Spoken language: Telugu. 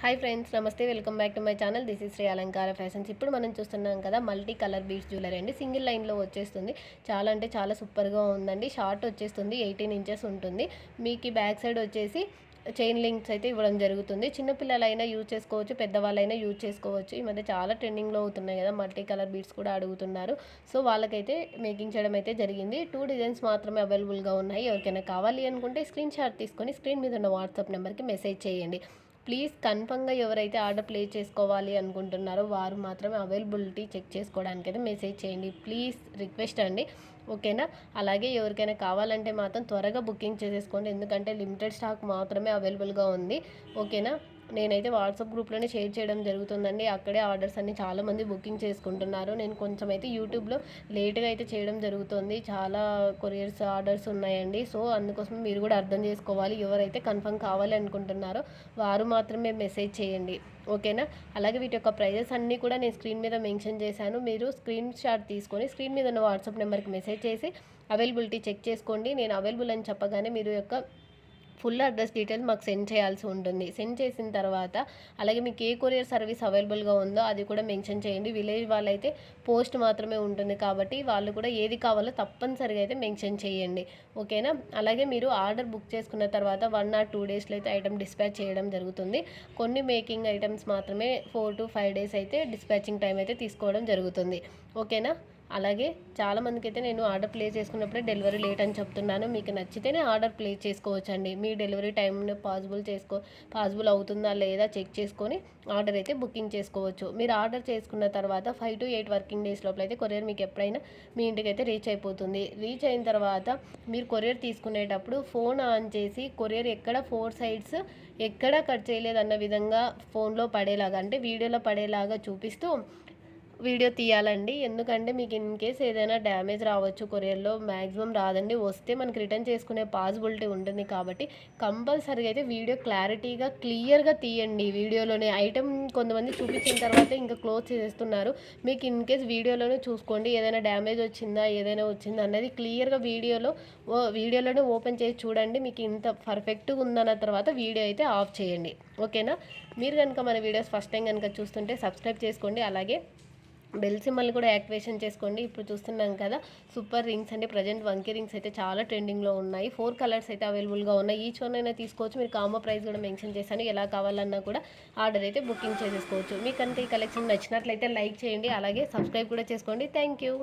హాయ్ ఫ్రెండ్స్, నమస్తే. Welcome back to my channel. This is Shri Alankara fashions. ఇప్పుడు మనం చూస్తున్నాం కదా, మల్టీ కలర్ బీడ్స్ జ్యువెలరీ అండి. సింగిల్ లైన్లో వచ్చేస్తుంది. చాలా అంటే చాలా సూపర్గా ఉందండి. షార్ట్ వచ్చేస్తుంది, 18 ఇంచెస్ ఉంటుంది. మీకు బ్యాక్ సైడ్ వచ్చేసి చైన్ లింక్స్ అయితే ఇవ్వడం జరుగుతుంది. చిన్నపిల్లలైనా యూజ్ చేసుకోవచ్చు, పెద్దవాళ్ళైనా యూజ్ చేసుకోవచ్చు. ఈ మధ్య చాలా ట్రెండింగ్లో అవుతున్నాయి కదా, మల్టీ కలర్ బీడ్స్ కూడా అడుగుతున్నారు. సో వాళ్ళకైతే మేకింగ్ చేయడం అయితే జరిగింది. 2 డిజైన్స్ మాత్రమే అవైలబుల్గా ఉన్నాయి. ఎవరికైనా కావాలి అనుకుంటే స్క్రీన్ షాట్ తీసుకొని స్క్రీన్ మీద ఉన్న వాట్సాప్ నెంబర్కి మెసేజ్ చేయండి. ప్లీజ్ కన్ఫర్మ్గా ఎవరైతే ఆర్డర్ ప్లేస్ చేసుకోవాలి అనుకుంటున్నారో వారు మాత్రమే అవైలబిలిటీ చెక్ చేసుకోవడానికి అయితే మెసేజ్ చేయండి. ప్లీజ్ రిక్వెస్ట్ అండి, ఓకేనా. అలాగే ఎవరికైనా కావాలంటే మాత్రం త్వరగా బుకింగ్ చేసేసుకోండి, ఎందుకంటే లిమిటెడ్ స్టాక్ మాత్రమే అవైలబుల్గా ఉంది, ఓకేనా. నేనైతే వాట్సాప్ గ్రూప్లోనే షేర్ చేయడం జరుగుతుందండి. అక్కడే ఆర్డర్స్ అన్ని చాలామంది బుకింగ్ చేసుకుంటున్నారు. నేను కొంచెం అయితే యూట్యూబ్లో లేట్గా అయితే చేయడం జరుగుతుంది. చాలా కొరియర్స్ ఆర్డర్స్ ఉన్నాయండి. సో అందుకోసం మీరు కూడా అర్థం చేసుకోవాలి. ఎవరైతే కన్ఫర్మ్ కావాలి అనుకుంటున్నారో వారు మాత్రమే మెసేజ్ చేయండి, ఓకేనా. అలాగే వీటి యొక్క ప్రైజెస్ అన్నీ కూడా నేను స్క్రీన్ మీద మెన్షన్ చేశాను. మీరు స్క్రీన్ షాట్ తీసుకొని స్క్రీన్ మీద ఉన్న వాట్సాప్ నెంబర్కి మెసేజ్ చేసి అవైలబిలిటీ చెక్ చేసుకోండి. నేను అవైలబుల్ అని చెప్పగానే మీరు యొక్క ఫుల్ అడ్రస్ డీటెయిల్స్ మాకు సెండ్ చేయాల్సి ఉంటుంది. సెండ్ చేసిన తర్వాత అలాగే మీకు ఏ కొరియర్ సర్వీస్ అవైలబుల్గా ఉందో అది కూడా మెన్షన్ చేయండి. విలేజ్ వాళ్ళైతే పోస్ట్ మాత్రమే ఉంటుంది కాబట్టి వాళ్ళు కూడా ఏది కావాలో తప్పనిసరిగా అయితే మెన్షన్ చేయండి, ఓకేనా. అలాగే మీరు ఆర్డర్ బుక్ చేసుకున్న తర్వాత 1 or 2 డేస్లో అయితే ఐటమ్ డిస్పాచ్ చేయడం జరుగుతుంది. కొన్ని మేకింగ్ ఐటమ్స్ మాత్రమే 4 to 5 డేస్ అయితే డిస్పాచింగ్ టైం అయితే తీసుకోవడం జరుగుతుంది, ఓకేనా. అలాగే చాలామందికి అయితే నేను ఆర్డర్ ప్లేస్ చేసుకున్నప్పుడే డెలివరీ లేట్ అని చెప్తున్నాను. మీకు నచ్చితేనే ఆర్డర్ ప్లేస్ చేసుకోవచ్చండి. మీ డెలివరీ టైంని పాసిబుల్ అవుతుందా లేదా చెక్ చేసుకొని ఆర్డర్ అయితే బుకింగ్ చేసుకోవచ్చు. మీరు ఆర్డర్ చేసుకున్న తర్వాత 5 to 8 వర్కింగ్ డేస్ లోపల అయితే కొరియర్ మీకు ఎప్పుడైనా మీ ఇంటికి అయితే రీచ్ అయిపోతుంది. రీచ్ అయిన తర్వాత మీరు కొరియర్ తీసుకునేటప్పుడు ఫోన్ ఆన్ చేసి కొరియర్ ఎక్కడ 4 సైడ్స్ ఎక్కడా కట్ చేయలేదన్న విధంగా ఫోన్లో పడేలాగా, అంటే వీడియోలో పడేలాగా చూపిస్తూ వీడియో తీయాలండి. ఎందుకంటే మీకు ఇన్ కేస్ ఏదైనా డ్యామేజ్ రావచ్చు, కొరియర్లో మ్యాక్సిమం రాదండి, వస్తే మనకి రిటర్న్ చేసుకునే పాసిబిలిటీ ఉంటుంది. కాబట్టి కంపల్సరీగా అయితే వీడియో క్లారిటీగా క్లియర్గా తీయండి. వీడియోలోనే ఐటెం కొంతమంది చూపించిన తర్వాత ఇంకా క్లోజ్ చేసేస్తున్నారు. మీకు ఇన్ కేస్ వీడియోలోనే చూసుకోండి, ఏదైనా డ్యామేజ్ వచ్చిందా ఏదైనా వచ్చిందా అన్నది క్లియర్గా వీడియోలోనే ఓపెన్ చేసి చూడండి. మీకు ఇంత పర్ఫెక్ట్గా ఉందన్న తర్వాత వీడియో అయితే ఆఫ్ చేయండి, ఓకేనా. మీరు కనుక మన వీడియోస్ ఫస్ట్ టైం కనుక చూస్తుంటే సబ్స్క్రైబ్ చేసుకోండి. అలాగే బెల్ సింబల్ కూడా యాక్టివేషన్ చేసుకోండి. ఇప్పుడు చూస్తున్నాం కదా, సూపర్ రింగ్స్ అంటే ప్రజెంట్ వంకీ రింగ్స్ అయితే చాలా ట్రెండింగ్లో ఉన్నాయి. 4 కలర్స్ అయితే అవైలబుల్గా ఉన్నాయి. ఈచ్ వన్ అయినా తీసుకోవచ్చు. మీరు కాంబో ప్రైస్ కూడా మెన్షన్ చేశాను. ఎలా కావాలన్నా కూడా ఆర్డర్ అయితే బుకింగ్ చేసేసుకోవచ్చు. మీకు అంతే ఈ కలెక్షన్ నచ్చినట్లయితే లైక్ చేయండి, అలాగే సబ్స్క్రైబ్ కూడా చేసుకోండి. Thank you.